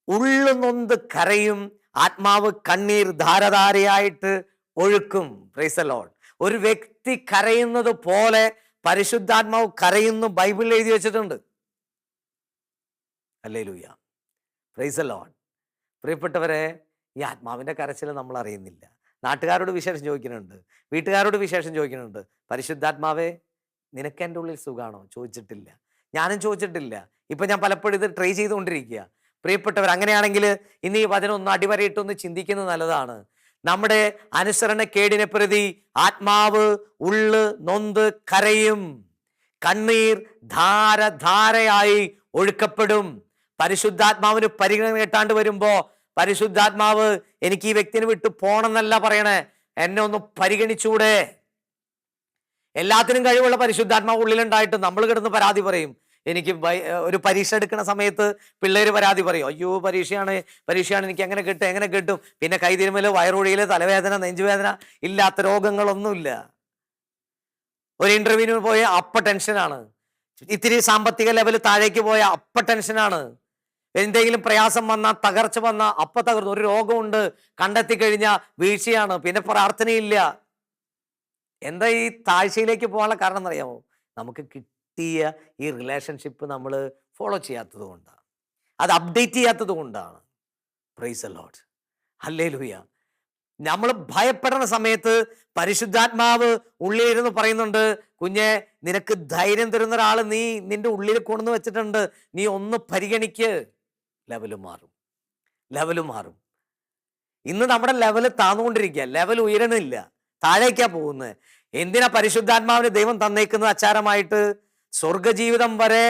Speaker 1: ഉള്ളു നൊന്ത് കരയും, ആത്മാവ് കണ്ണീർ ധാരധാരയായിട്ട് ഒഴുക്കും. Price the Lord. ഒരു വ്യക്തി കരയുന്നത് പോലെ പരിശുദ്ധാത്മാവ് കരയുന്നു, ബൈബിളിൽ എഴുതി വെച്ചിട്ടുണ്ട്. ഹല്ലേലൂയ. Price the Lord. പ്രിയപ്പെട്ടവരെ, ഈ ആത്മാവിൻ്റെ കരച്ചിൽ നമ്മൾ അറിയുന്നില്ല. നാട്ടുകാരോട് വിശേഷം ചോദിക്കുന്നുണ്ട്, വീട്ടുകാരോട് വിശേഷം ചോദിക്കുന്നുണ്ട്. പരിശുദ്ധാത്മാവേ, നിനക്ക് എൻ്റെ ഉള്ളിൽ സുഖമാണോ? ചോദിച്ചിട്ടില്ല. ഞാനും ചോദിച്ചിട്ടില്ല. ഇപ്പം ഞാൻ പലപ്പോഴും ഇത് ട്രൈ ചെയ്തുകൊണ്ടിരിക്കുക. പ്രിയപ്പെട്ടവർ, അങ്ങനെയാണെങ്കിൽ ഇന്ന് ഈ വചനം ഒന്ന് അടിവരയിട്ടൊന്ന് ചിന്തിക്കുന്നത് നല്ലതാണ്. നമ്മുടെ അനുസരണക്കേടിനെ പ്രതി ആത്മാവ് ഉള്ള് നൊന്ത് കരയും, കണ്ണീർ ധാരധാരയായി ഒഴുക്കപ്പെടും. പരിശുദ്ധാത്മാവിന് പരിഗണന കിട്ടാണ്ട് വരുമ്പോ പരിശുദ്ധാത്മാവ് എനിക്ക് ഈ വ്യക്തിനെ വിട്ട് പോണെന്നല്ല പറയണേ, എന്നെ ഒന്ന് പരിഗണിച്ചൂടെ. എല്ലാത്തിനും കഴിവുള്ള പരിശുദ്ധാത്മാവ് ഉള്ളിലുണ്ടായിട്ട് നമ്മൾ കിടന്ന് പരാതി പറയും. എനിക്ക് ഒരു പരീക്ഷ എടുക്കുന്ന സമയത്ത് പിള്ളേര് പരാതി പറയും, അയ്യോ പരീക്ഷയാണ്, എനിക്ക് എങ്ങനെ കിട്ടും. പിന്നെ കൈതിരുമല്, വയറൊഴിയില്, തലവേദന, നെഞ്ചുവേദന, ഇല്ലാത്ത രോഗങ്ങളൊന്നുമില്ല. ഒരു ഇന്റർവ്യൂവിന് പോയ അപ്പ ടെൻഷനാണ്. ഇത്തിരി സാമ്പത്തിക ലെവൽ താഴേക്ക് പോയ അപ്പ ടെൻഷനാണ്. എന്തെങ്കിലും പ്രയാസം വന്നാൽ, തകർച്ച വന്നാൽ അപ്പ തകർന്നു. ഒരു രോഗമുണ്ട്, കണ്ടെത്തി കഴിഞ്ഞാൽ വീഴ്ചയാണ്, പിന്നെ പ്രാർത്ഥനയില്ല. എന്താ ഈ താഴ്ചയിലേക്ക് പോകാനുള്ള കാരണം എന്നറിയാമോ? നമുക്ക് കിട്ടിയ ഈ റിലേഷൻഷിപ്പ് നമ്മൾ ഫോളോ ചെയ്യാത്തത് കൊണ്ടാണ്, അത് അപ്ഡേറ്റ് ചെയ്യാത്തത് കൊണ്ടാണ്. Price the Lord. ഹല്ലേലൂയ. നമ്മൾ ഭയപ്പെടുന്ന സമയത്ത് പരിശുദ്ധാത്മാവ് ഉള്ളിലിരുന്ന് പറയുന്നുണ്ട്, കുഞ്ഞെ, നിനക്ക് ധൈര്യം തരുന്ന ഒരാൾ നിന്റെ ഉള്ളിൽ കൊണ്ടുവന്ന് വെച്ചിട്ടുണ്ട്, നീ ഒന്ന് പരിഗണിക്ക്. ലെവല് മാറും. ഇന്ന് നമ്മുടെ ലെവല് താന്നുകൊണ്ടിരിക്കുക, ലെവൽ ഉയരണില്ല, താഴേക്കാ പോകുന്നത്. എന്തിനാ പരിശുദ്ധാത്മാവിന് ദൈവം തന്നേക്കുന്നത്? അച്ചാരമായിട്ട് സ്വർഗജീവിതം വരെ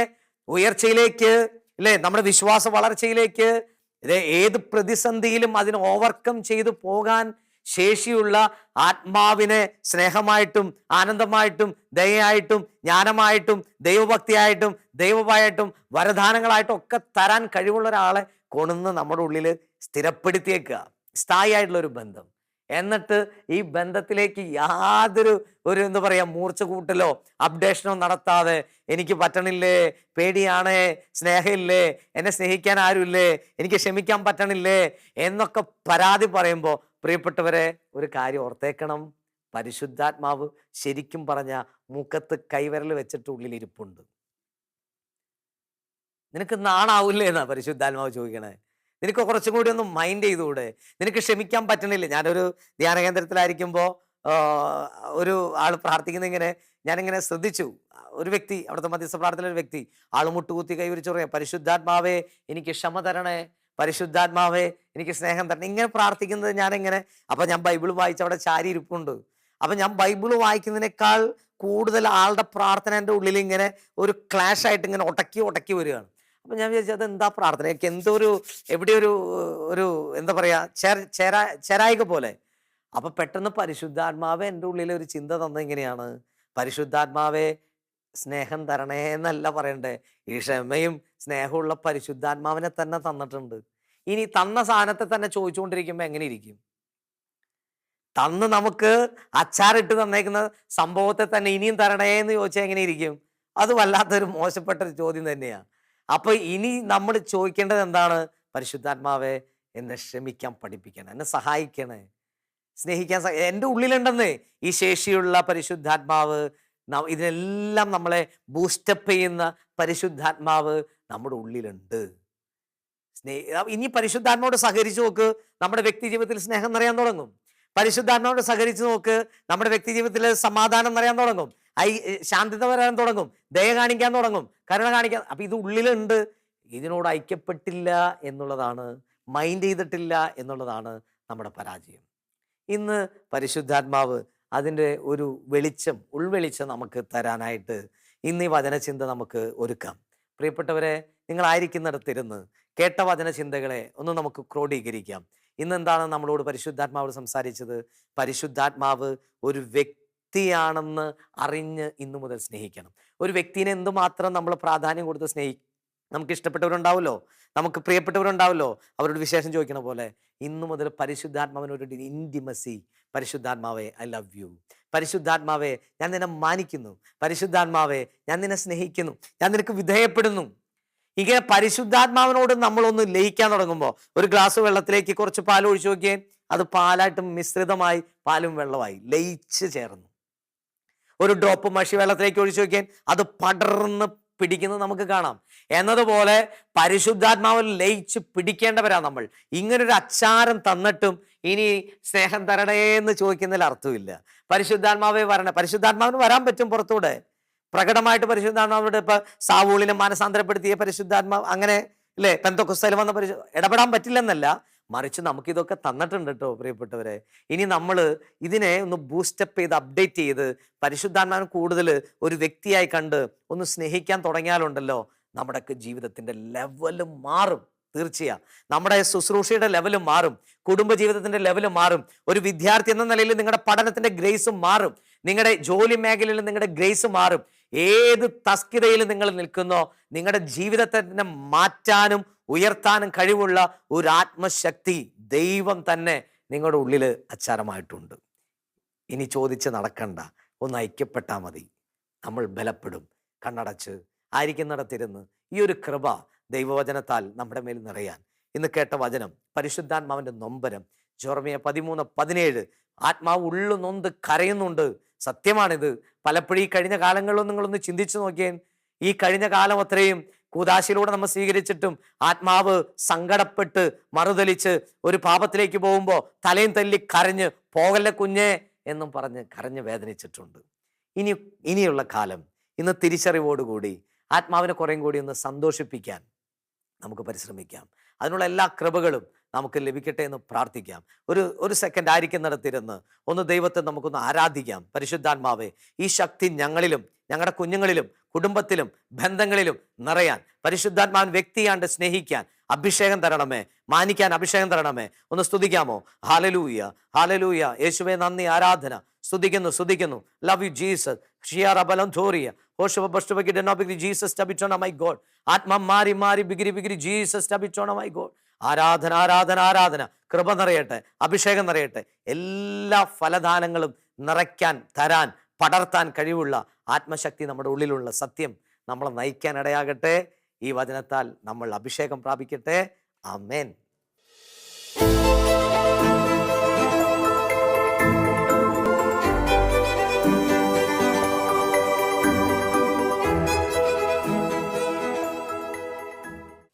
Speaker 1: ഉയർച്ചയിലേക്ക്, അല്ലേ? നമ്മുടെ വിശ്വാസ വളർച്ചയിലേക്ക്, ഏത് പ്രതിസന്ധിയിലും അതിനെ ഓവർകം ചെയ്തു പോകാൻ ശേഷിയുള്ള ആത്മാവിനെ സ്നേഹമായിട്ടും ആനന്ദമായിട്ടും ദയയായിട്ടും ജ്ഞാനമായിട്ടും ദൈവഭക്തിയായിട്ടും ദൈവമായിട്ടും വരദാനങ്ങളായിട്ടും ഒക്കെ തരാൻ കഴിവുള്ള ഒരാളെ കൊണ്ടുവന്ന് നമ്മുടെ ഉള്ളിൽ സ്ഥിരപ്പെടുത്തിയേക്കുക, സ്ഥായിയായിട്ടുള്ള ഒരു ബന്ധം. എന്നിട്ട് ഈ ബന്ധത്തിലേക്ക് യാതൊരു എന്താ പറയുക, മൂർച്ച കൂട്ടലോ അപ്ഡേഷനോ നടത്താതെ, എനിക്ക് പറ്റണില്ലേ, പേടിയാണേ, സ്നേഹമില്ലേ, എന്നെ സ്നേഹിക്കാൻ ആരുമില്ലേ, എനിക്ക് ക്ഷമിക്കാൻ പറ്റണില്ലേ എന്നൊക്കെ പരാതി പറയുമ്പോൾ, പ്രിയപ്പെട്ടവരെ, ഒരു കാര്യം ഓർത്തേക്കണം, പരിശുദ്ധാത്മാവ് ശരിക്കും പറഞ്ഞ മുഖത്ത് കൈവിരൽ വെച്ചിട്ട് ഉള്ളിലിരിപ്പുണ്ട്. നിനക്ക് നാണാവൂല്ലേ എന്നാ പരിശുദ്ധാത്മാവ് ചോദിക്കണേ. നിനക്ക് കുറച്ചും കൂടി ഒന്ന് മൈൻഡ് ചെയ്തുകൂടെ? നിനക്ക് ക്ഷമിക്കാൻ പറ്റണില്ല? ഞാനൊരു ധ്യാന കേന്ദ്രത്തിലായിരിക്കുമ്പോൾ ഒരു ആൾ പ്രാർത്ഥിക്കുന്ന ഇങ്ങനെ ഞാനിങ്ങനെ ശ്രദ്ധിച്ചു. ഒരു വ്യക്തി, അവിടുത്തെ മധ്യസ്ഥ പ്രാർത്ഥനയിലെ ഒരു വ്യക്തി, ആൾ മുട്ടുകുത്തി കൈവരിച്ചു പറയാം, പരിശുദ്ധാത്മാവേ എനിക്ക് ക്ഷമ തരണേ, പരിശുദ്ധാത്മാവേ എനിക്ക് സ്നേഹം തരണം, ഇങ്ങനെ പ്രാർത്ഥിക്കുന്നത് ഞാനിങ്ങനെ. അപ്പം ഞാൻ ബൈബിൾ വായിച്ച് അവിടെ ചാരി ഇരിപ്പുണ്ട്. അപ്പം ഞാൻ ബൈബിൾ വായിക്കുന്നതിനേക്കാൾ കൂടുതൽ ആളുടെ പ്രാർത്ഥന എൻ്റെ ഉള്ളിൽ ഇങ്ങനെ ഒരു ക്ലാഷ് ആയിട്ട് ഇങ്ങനെ ഉടക്കി വരികയാണ്. അപ്പം ഞാൻ വിചാരിച്ചു, അതെന്താ പ്രാർത്ഥന, എനിക്ക് എന്തോ എവിടെ ഒരു എന്താ പറയുക, ചേരായിക പോലെ. അപ്പൊ പെട്ടെന്ന് പരിശുദ്ധാത്മാവെ എൻ്റെ ഉള്ളിൽ ഒരു ചിന്ത തന്നത് ഇങ്ങനെയാണ്, പരിശുദ്ധാത്മാവെ സ്നേഹം തരണേ എന്നല്ല പറയണ്ടേ, ഈ ക്ഷമയും സ്നേഹമുള്ള പരിശുദ്ധാത്മാവിനെ തന്നെ തന്നിട്ടുണ്ട്. ഇനി തന്ന സാധനത്തെ തന്നെ ചോദിച്ചുകൊണ്ടിരിക്കുമ്പോൾ എങ്ങനെ ഇരിക്കും? തന്ന് നമുക്ക് അച്ചാറിട്ട് തന്നേക്കുന്ന സംഭവത്തെ തന്നെ ഇനിയും തരണേ എന്ന് ചോദിച്ചാൽ എങ്ങനെ ഇരിക്കും? അത് വല്ലാത്തൊരു മോശപ്പെട്ട ഒരു ചോദ്യം തന്നെയാണ്. അപ്പൊ ഇനി നമ്മൾ ചോദിക്കേണ്ടത് എന്താണ്? പരിശുദ്ധാത്മാവേ, എന്നെ ക്ഷമിക്കാൻ പഠിപ്പിക്കണം, എന്നെ സഹായിക്കണേ, സ്നേഹിക്കാൻ എൻ്റെ ഉള്ളിലുണ്ടെന്നേ ഈ ശേഷിയുള്ള പരിശുദ്ധാത്മാവ്. ഇതിനെല്ലാം നമ്മളെ ബൂസ്റ്റപ്പ് ചെയ്യുന്ന പരിശുദ്ധാത്മാവ് നമ്മുടെ ഉള്ളിലുണ്ട്. ഇനി പരിശുദ്ധാത്മാവോട് സഹകരിച്ച് നോക്ക്, നമ്മുടെ വ്യക്തി ജീവിതത്തിൽ സ്നേഹം നിറയാൻ തുടങ്ങും. പരിശുദ്ധാത്മാവോട് സഹകരിച്ച് നോക്ക്, നമ്മുടെ വ്യക്തി ജീവിതത്തിൽ സമാധാനം നിറയാൻ തുടങ്ങും, ശാന്തത വരാൻ തുടങ്ങും, ദയ കാണിക്കാൻ തുടങ്ങും, കരുണ കാണിക്കാൻ. അപ്പൊ ഇത് ഉള്ളിലുണ്ട്. ഇതിനോട് ഐക്യപ്പെട്ടില്ല എന്നുള്ളതാണ്, മൈൻഡ് ചെയ്തിട്ടില്ല എന്നുള്ളതാണ് നമ്മുടെ പരാജയം. ഇന്ന് പരിശുദ്ധാത്മാവ് അതിൻ്റെ ഒരു വെളിച്ചം, ഉൾവെളിച്ചം നമുക്ക് തരാനായിട്ട് ഇന്ന് ഈ വചനചിന്ത നമുക്ക് ഒരുക്കാം. പ്രിയപ്പെട്ടവരെ, നിങ്ങളായിരിക്കുന്നിടത്തിരുന്ന് കേട്ട വചനചിന്തകളെ ഒന്ന് നമുക്ക് ക്രോഡീകരിക്കാം. ഇന്ന് എന്താണ് നമ്മളോട് പരിശുദ്ധാത്മാവ് സംസാരിച്ചത്? പരിശുദ്ധാത്മാവ് ഒരു വ്യക്തിയാണെന്ന് അറിഞ്ഞ് ഇന്നു മുതൽ സ്നേഹിക്കണം. ഒരു വ്യക്തിനെ എന്തുമാത്രം നമ്മൾ പ്രാധാന്യം കൊടുത്ത് നമുക്ക് ഇഷ്ടപ്പെട്ടവരുണ്ടാവുമല്ലോ, നമുക്ക് പ്രിയപ്പെട്ടവരുണ്ടാവുമല്ലോ, അവരോട് വിശേഷം ചോദിക്കണ പോലെ ഇന്നു മുതൽ പരിശുദ്ധാത്മാവിനോട് ഇൻറ്റിമസി. പരിശുദ്ധാത്മാവേ, ഐ ലവ് യു. പരിശുദ്ധാത്മാവേ, ഞാൻ നിന്നെ മാനിക്കുന്നു. പരിശുദ്ധാത്മാവേ, ഞാൻ നിന്നെ സ്നേഹിക്കുന്നു, ഞാൻ നിനക്ക് വിധേയപ്പെടുന്നു. ഇങ്ങനെ പരിശുദ്ധാത്മാവിനോട് നമ്മളൊന്ന് ലയിക്കാൻ തുടങ്ങുമ്പോൾ, ഒരു ഗ്ലാസ് വെള്ളത്തിലേക്ക് കുറച്ച് പാൽ ഒഴിച്ചു നോക്കിയേ, അത് പാലായിട്ട് മിശ്രിതമായി പാലും വെള്ളമായി ലയിച്ച് ചേർന്നു. ഒരു ഡ്രോപ്പ് മഷി വെള്ളത്തിലേക്ക് ഒഴിച്ചു നോക്കിയാൽ അത് പടർന്ന് പിടിക്കുന്നത് നമുക്ക് കാണാം. എന്നതുപോലെ പരിശുദ്ധാത്മാവിൽ ലയിച്ച് പിടിക്കേണ്ടവരാ നമ്മൾ. ഇങ്ങനൊരു അച്ചാരം തന്നിട്ടും ഇനി സ്നേഹം തരണേ എന്ന് ചോദിക്കുന്നതിൽ അർത്ഥമില്ല. പരിശുദ്ധാത്മാവേ വരണേ. പരിശുദ്ധാത്മാവിന് വരാൻ പറ്റും പുറത്തൂടെ, പ്രകടമായിട്ട് പരിശുദ്ധാത്മാവിടെ. ഇപ്പൊ സാവൂളിനെ മാനസാന്തരപ്പെടുത്തിയ പരിശുദ്ധാത്മാവ്, അങ്ങനെ അല്ലേ, പെന്തക്കോസ്തയിൽ വന്ന ഇടപെടാൻ പറ്റില്ലെന്നല്ല, മറിച്ച് നമുക്കിതൊക്കെ തന്നിട്ടുണ്ട് കേട്ടോ പ്രിയപ്പെട്ടവരെ. ഇനി നമ്മൾ ഇതിനെ ഒന്ന് ബൂസ്റ്റപ്പ് ചെയ്ത് അപ്ഡേറ്റ് ചെയ്ത് പരിശുദ്ധാത്മാവിനെ കൂടുതൽ ഒരു വ്യക്തിയായി കണ്ട് ഒന്ന് സ്നേഹിക്കാൻ തുടങ്ങിയാലുണ്ടല്ലോ, നമ്മുടെയൊക്കെ ജീവിതത്തിൻ്റെ ലെവല് മാറും. തീർച്ചയായും നമ്മുടെ ശുശ്രൂഷയുടെ ലെവലും മാറും, കുടുംബജീവിതത്തിന്റെ ലെവലും മാറും. ഒരു വിദ്യാർത്ഥി എന്ന നിലയിൽ നിങ്ങളുടെ പഠനത്തിന്റെ ഗ്രേസും മാറും, നിങ്ങളുടെ ജോലി മേഖലയിൽ നിങ്ങളുടെ ഗ്രേസ് മാറും. ഏത് തസ്കിതയിൽ നിങ്ങൾ നിൽക്കുന്നോ, നിങ്ങളുടെ ജീവിതത്തെ തന്നെ മാറ്റാനും ഉയർത്താനും കഴിവുള്ള ഒരു ആത്മശക്തി ദൈവം തന്നെ നിങ്ങളുടെ ഉള്ളിൽ അച്ചാരമായിട്ടുണ്ട്. ഇനി ചോദിച്ച് നടക്കണ്ട, ഒന്ന് ഐക്യപ്പെട്ടാൽ മതി, നമ്മൾ ബലപ്പെടും. കണ്ണടച്ച് ആയിരിക്കുന്നിടത്തിരുന്ന് ഈ ഒരു കൃപ ദൈവവചനത്താൽ നമ്മുടെ മേൽ നിറയാൻ ഇന്ന് കേട്ട വചനം, പരിശുദ്ധാത്മാവിന്റെ നൊമ്പരം, ജെറമ്യ 13:17. ആത്മാവ് ഉള്ളു നൊന്ത് കരയുന്നുണ്ട്. സത്യമാണിത്. പലപ്പോഴും ഈ കഴിഞ്ഞ കാലങ്ങളിലും നിങ്ങളൊന്ന് ചിന്തിച്ചു നോക്കിയേ. ഈ കഴിഞ്ഞ കാലം അത്രയും കൂദാശയിലൂടെ നമ്മൾ സ്വീകരിച്ചിട്ടും ആത്മാവ് സങ്കടപ്പെട്ട് മറുതലിച്ച് ഒരു പാപത്തിലേക്ക് പോകുമ്പോൾ തലയും തല്ലി കരഞ്ഞ് പോകല്ലേ കുഞ്ഞേ എന്നും പറഞ്ഞ് കരഞ്ഞ് വേദനിച്ചിട്ടുണ്ട്. ഇനിയുള്ള കാലം ഇന്ന് തിരിച്ചറിവോടുകൂടി ആത്മാവിനെ കുറേയും കൂടി ഒന്ന് സന്തോഷിപ്പിക്കാൻ നമുക്ക് പരിശ്രമിക്കാം. അതിനുള്ള എല്ലാ കൃപകളും നമുക്ക് ലഭിക്കട്ടെ എന്ന് പ്രാർത്ഥിക്കാം. ഒരു സെക്കൻഡ് ആയിരിക്കുന്നിടത്തിരുന്ന് ഒന്ന് ദൈവത്തെ നമുക്കൊന്ന് ആരാധിക്കാം. പരിശുദ്ധാത്മാവേ, ഈ ശക്തി ഞങ്ങളിലും ഞങ്ങളുടെ കുഞ്ഞുങ്ങളിലും കുടുംബത്തിലും ബന്ധങ്ങളിലും നിറയാൻ, പരിശുദ്ധാത്മാവൻ വ്യക്തിയാണ്ട് സ്നേഹിക്കാൻ അഭിഷേകം തരണമേ, മാനിക്കാൻ അഭിഷേകം തരണമേ. ഒന്ന് സ്തുതിക്കാമോ? Hallelujah, hallelujah. യേശുവേ നന്ദി, ആരാധന. സ്തുതിക്കുന്നു. Love you Jesus. ജീസസ് ടബിറ്റോണ മൈ ഗോഡ്. ആത്മ മാറി ബിഗിരി ജീസസ് ടബിറ്റോണ മൈ ഗോഡ്. ആരാധന. കൃപ നിറയട്ടെ, അഭിഷേകം നിറയട്ടെ. എല്ലാ ഫലദാനങ്ങളും നിറയ്ക്കാൻ, തരാൻ, പടർത്താൻ കഴിവുള്ള ആത്മശക്തി നമ്മുടെ ഉള്ളിലുള്ള സത്യം നമ്മളെ നയിക്കാൻ ഇടയാകട്ടെ. ഈ വചനത്താൽ നമ്മൾ അഭിഷേകം പ്രാപിക്കട്ടെ. ആമേൻ.